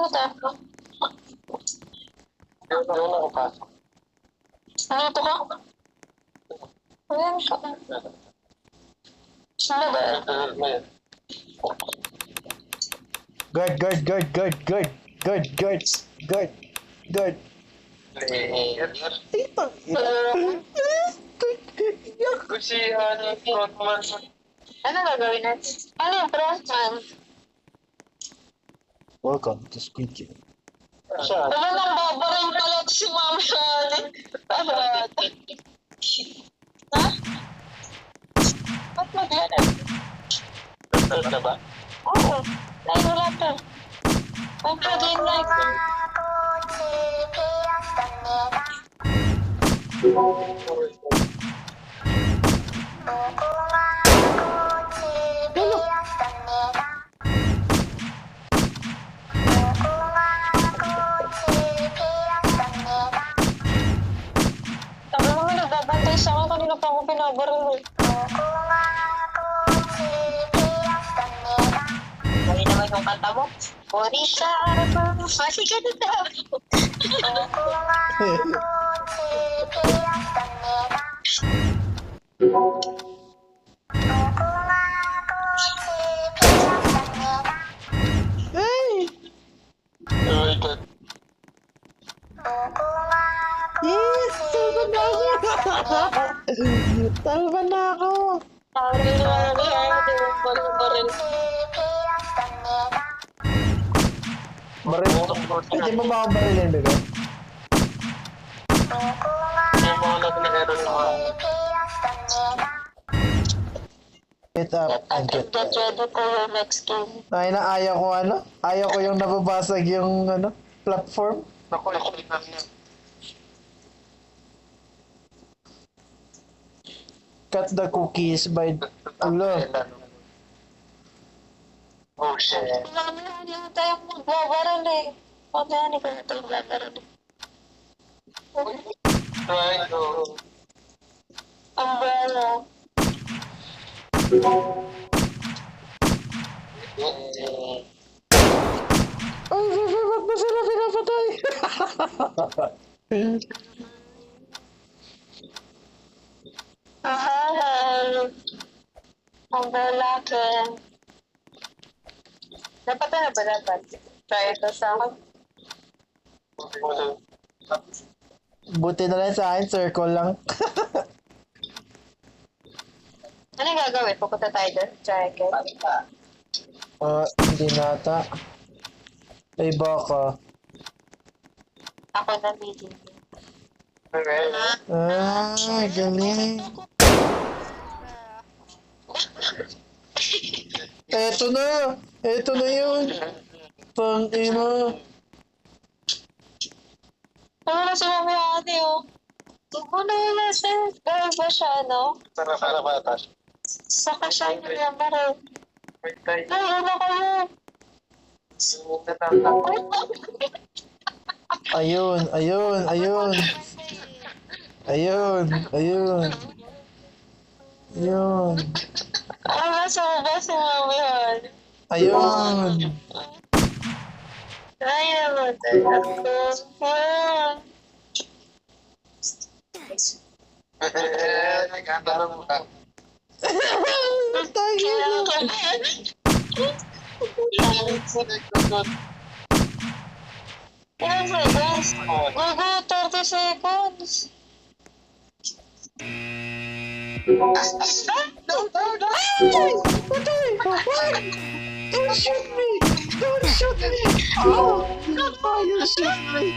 mo ta? Ano na ako pasok? Nandito ka? Ayan ka. Sino ba? Guard. Ito. Si frontman. Ano gagawin natin? Ano yung frontman? Welcome to Squid Game. Siya. Ano nang babarin pala si Mami Hani? Ha? Ba't mag-yan? Ano na ba? Oo. Dahil wala pa. Ang pwedeng like. Sabi mo may nagbabantay sa akin kanina pa ako pinabaril eh. Mali naman yung kanta mo. Orisa, masih ka na daw. Hey! Ikot. Yes! Talban na ako! Sabi mo na niya, di mo baril. Baril. Hindi mo ba ako barilin, bebe? Yung mga nag-meron na Get up and get Get ready for your next game. Ay na, ayaw ko ano? Ayaw ko yung nababasag yung ano, platform. Naku, ikaw niya. Cut the cookies by... Alo. Oh, shit. Hindi mo tayo magbabaril eh. Pagkani ko na tayo magbabaril. Try to... Umbrella. Ay, ba't na sila pinapatay? Mahal. Umbrella kin. Dapat na ba dapat? Try ito sa akin. Buti na lang sa akin, circle lang. Ano yung gagawin? Pupunta tayo doon. Try it. Hindi nata. Ay, baka. Ako na video. Galing. Eto na! Eto na yun! Pang-ina! Ano na si Mami Ate, oh. Tubo na wala siya. Dahil ba siya, no? Para batas. Saka siya yung nabaril. Wait tayo. Ay, ano kayo? Ayun. Ayun. Ano na sa baba si Mami Ate? Ayun. Ay, naman tayo. Nagkakaroon mo ka. Ilang seconds? Gago, 30 seconds. Don't shoot me! Oh, you shoot me!